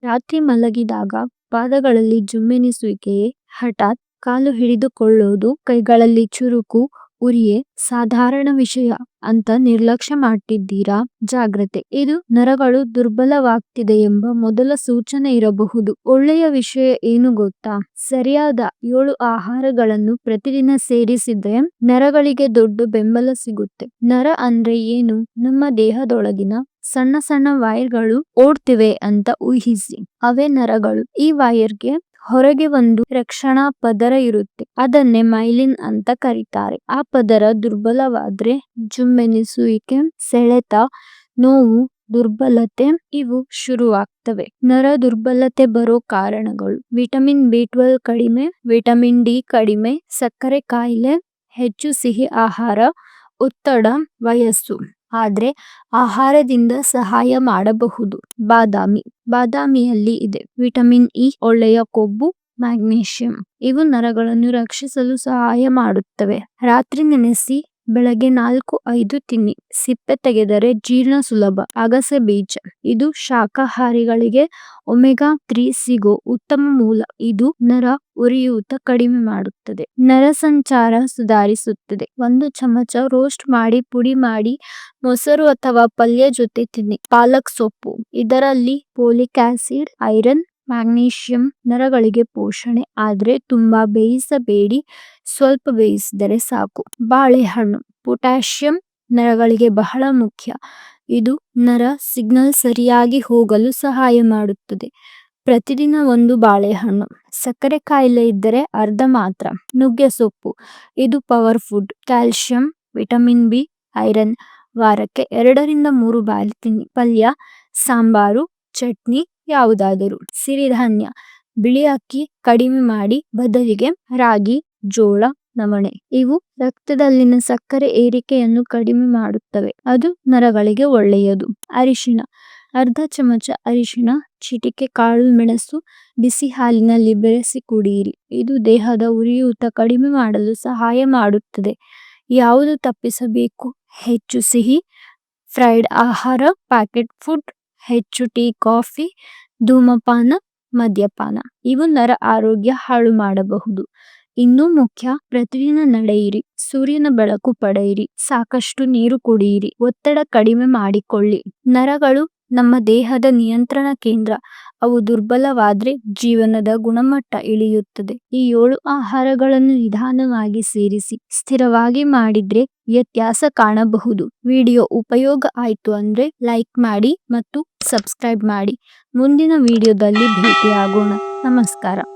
ರಾತ್ರಿ ಮಲಗಿದಾಗ ಪಾದಗಳಲ್ಲಿ ಜುಮ್ಮೆನಿಸುವಿಕೆಯೇ, ಹಠಾತ್ ಕಾಲು ಹಿಡಿದುಕೊಳ್ಳೋದು, ಕೈಗಳಲ್ಲಿ ಚುರುಕು, ಉರಿಯೇ ಸಾಧಾರಣ ವಿಷಯ ಅಂತ ನಿರ್ಲಕ್ಷ್ಯ ಮಾಡ್ತಿದ್ದೀರಾ? ಜಾಗ್ರತೆ. ಇದು ನರಗಳು ದುರ್ಬಲವಾಗ್ತಿದೆ ಎಂಬ ಮೊದಲ ಸೂಚನೆ ಇರಬಹುದು. ಒಳ್ಳೆಯ ವಿಷಯ ಏನು ಗೊತ್ತಾ? ಸರಿಯಾದ 7 ಆಹಾರಗಳನ್ನು ಪ್ರತಿದಿನ ಸೇರಿಸಿದ್ರೆ ನರಗಳಿಗೆ ದೊಡ್ಡ ಬೆಂಬಲ ಸಿಗುತ್ತೆ. ನರ ಅಂದ್ರೆ ಏನು? ನಮ್ಮ ದೇಹದೊಳಗಿನ ಸಣ್ಣ ಸಣ್ಣ ವೈರ್ಗಳು ಓಡ್ತಿವೆ ಅಂತ ಊಹಿಸಿ. ಅವೇ ನರಗಳು. ಈ ವೈರ್ಗೆ ಹೊರಗೆ ಒಂದು ರಕ್ಷಣಾ ಪದರ ಇರುತ್ತೆ. ಅದನ್ನೇ ಮೈಲಿನ್ ಅಂತ ಕರೀತಾರೆ. ಆ ಪದರ ದುರ್ಬಲವಾದ್ರೆ ಜುಮ್ಮೆನಿಸುವಿಕೆ, ಸೆಳೆತ, ನೋವು, ದುರ್ಬಲತೆ ಇವು ಶುರುವಾಗ್ತವೆ. ನರ ದುರ್ಬಲತೆ ಬರೋ ಕಾರಣಗಳು: ವಿಟಮಿನ್ B12 ಕಡಿಮೆ, ವಿಟಮಿನ್ ಡಿ ಕಡಿಮೆ, ಸಕ್ಕರೆ ಕಾಯಿಲೆ, ಹೆಚ್ಚು ಸಿಹಿ ಆಹಾರ, ಒತ್ತಡ, ವಯಸ್ಸು. ಆದ್ರೆ ಆಹಾರದಿಂದ ಸಹಾಯ ಮಾಡಬಹುದು. ಬಾದಾಮಿಯಲ್ಲಿ ಇದೆ ವಿಟಮಿನ್ ಇ, ಒಳ್ಳೆಯ ಕೊಬ್ಬು, ಮ್ಯಾಗ್ನೀಷಿಯಂ. ಇವು ನರಗಳನ್ನು ರಕ್ಷಿಸಲು ಸಹಾಯ ಮಾಡುತ್ತವೆ. ರಾತ್ರಿ ನೆನೆಸಿ ಬೆಳಗ್ಗೆ 4-5 ತಿನ್ನಿ. ಸಿಪ್ಪೆ ತೆಗೆದರೆ ಜೀರ್ಣ ಸುಲಭ. ಅಗಸೆ ಬೀಜ. ಇದು ಶಾಕಾಹಾರಿಗಳಿಗೆ ಒಮೆಗಾ 3 ಸಿಗೋ ಉತ್ತಮ ಮೂಲ. ಇದು ನರ ಉರಿಯೂತ ಕಡಿಮೆ ಮಾಡುತ್ತದೆ. ನರ ಸಂಚಾರ ಸುಧಾರಿಸುತ್ತದೆ. 1 ಚಮಚ ರೋಸ್ಟ್ ಮಾಡಿ ಪುಡಿ ಮಾಡಿ ಮೊಸರು ಅಥವಾ ಪಲ್ಯ ಜೊತೆ ತಿನ್ನಿ. ಪಾಲಕ್ ಸೊಪ್ಪು. ಇದರಲ್ಲಿ ಫೋಲಿಕ್ ಆಸಿಡ್, ಐರನ್, ಮ್ಯಾಗ್ನೀಷಿಯಂ, ನರಗಳಿಗೆ ಪೋಷಣೆ. ಆದ್ರೆ ತುಂಬಾ ಬೇಯಿಸಬೇಡಿ, ಸ್ವಲ್ಪ ಬೇಯಿಸಿದರೆ ಸಾಕು. ಬಾಳೆಹಣ್ಣು. ಪೊಟ್ಯಾಷಿಯಂ ನರಗಳಿಗೆ ಬಹಳ ಮುಖ್ಯ. ಇದು ನರ ಸಿಗ್ನಲ್ ಸರಿಯಾಗಿ ಹೋಗಲು ಸಹಾಯ ಮಾಡುತ್ತದೆ. ಪ್ರತಿದಿನ 1 ಬಾಳೆಹಣ್ಣು. ಸಕ್ಕರೆ ಕಾಯಿಲೆ ಇದ್ದರೆ ಅರ್ಧ ಮಾತ್ರ. ನುಗ್ಗೆ ಸೊಪ್ಪು. ಇದು power food. Calcium, vitamin B, iron. ವಾರಕ್ಕೆ 2-3 ಬಾರಿ ತಿನ್ನಿ. ಪಲ್ಯ, ಸಾಂಬಾರು, ಚಟ್ನಿ ಯಾವುದಾದರೂ. ಸಿರಿಧಾನ್ಯ. ಬಿಳಿ ಅಕ್ಕಿ ಕಡಿಮೆ ಮಾಡಿ, ಬದಲಿಗೆ ರಾಗಿ, ಜೋಳ, ನವಣೆ. ಇವು ರಕ್ತದಲ್ಲಿನ ಸಕ್ಕರೆ ಏರಿಕೆಯನ್ನು ಕಡಿಮೆ ಮಾಡುತ್ತವೆ. ಅದು ನರಗಳಿಗೆ ಒಳ್ಳೆಯದು. ಅರಿಶಿಣ. ಅರ್ಧ ಚಮಚ ಅರಿಶಿಣ, ಚಿಟಿಕೆ ಕಾಳು ಮೆಣಸು ಬಿಸಿ ಹಾಲಿನಲ್ಲಿ ಬೆರೆಸಿ ಕುಡಿಯಿರಿ. ಇದು ದೇಹದ ಉರಿಯೂತ ಕಡಿಮೆ ಮಾಡಲು ಸಹಾಯ ಮಾಡುತ್ತದೆ. ಯಾವುದು ತಪ್ಪಿಸಬೇಕು? ಹೆಚ್ಚು ಸಿಹಿ, ಫ್ರೈಡ್ ಆಹಾರ, ಪ್ಯಾಕೆಟ್ ಫುಡ್, ಹೆಚ್ಚು ಟೀ, ಕಾಫಿ, ಧೂಮಪಾನ, ಮದ್ಯಪಾನ. ಇವು ನರ ಆರೋಗ್ಯ ಹಾಳು ಮಾಡಬಹುದು. ಇನ್ನೂ ಮುಖ್ಯ, ಪ್ರತಿದಿನ ನಡೆಯಿರಿ, ಸೂರ್ಯನ ಬೆಳಕು ಪಡೆಯಿರಿ, ಸಾಕಷ್ಟು ನೀರು ಕುಡಿಯಿರಿ, ಒತ್ತಡ ಕಡಿಮೆ ಮಾಡಿಕೊಳ್ಳಿ. ನರಗಳು ನಮ್ಮ ದೇಹದ ನಿಯಂತ್ರಣ ಕೇಂದ್ರ. ಅವು ದುರ್ಬಲವಾದ್ರೆ ಜೀವನದ ಗುಣಮಟ್ಟ ಇಳಿಯುತ್ತದೆ. ಈ 7 ಆಹಾರಗಳನ್ನು ನಿಧಾನವಾಗಿ ಸೇರಿಸಿ ಸ್ಥಿರವಾಗಿ ಮಾಡಿದ್ರೆ ವ್ಯತ್ಯಾಸ ಕಾಣಬಹುದು. ವಿಡಿಯೋ ಉಪಯೋಗ ಆಯ್ತು ಅಂದ್ರೆ ಲೈಕ್ ಮಾಡಿ ಮತ್ತು ಸಬ್ಸ್ಕ್ರೈಬ್ ಮಾಡಿ. ಮುಂದಿನ ವಿಡಿಯೋದಲ್ಲಿ ಭೇಟಿಯಾಗೋಣ. ನಮಸ್ಕಾರ.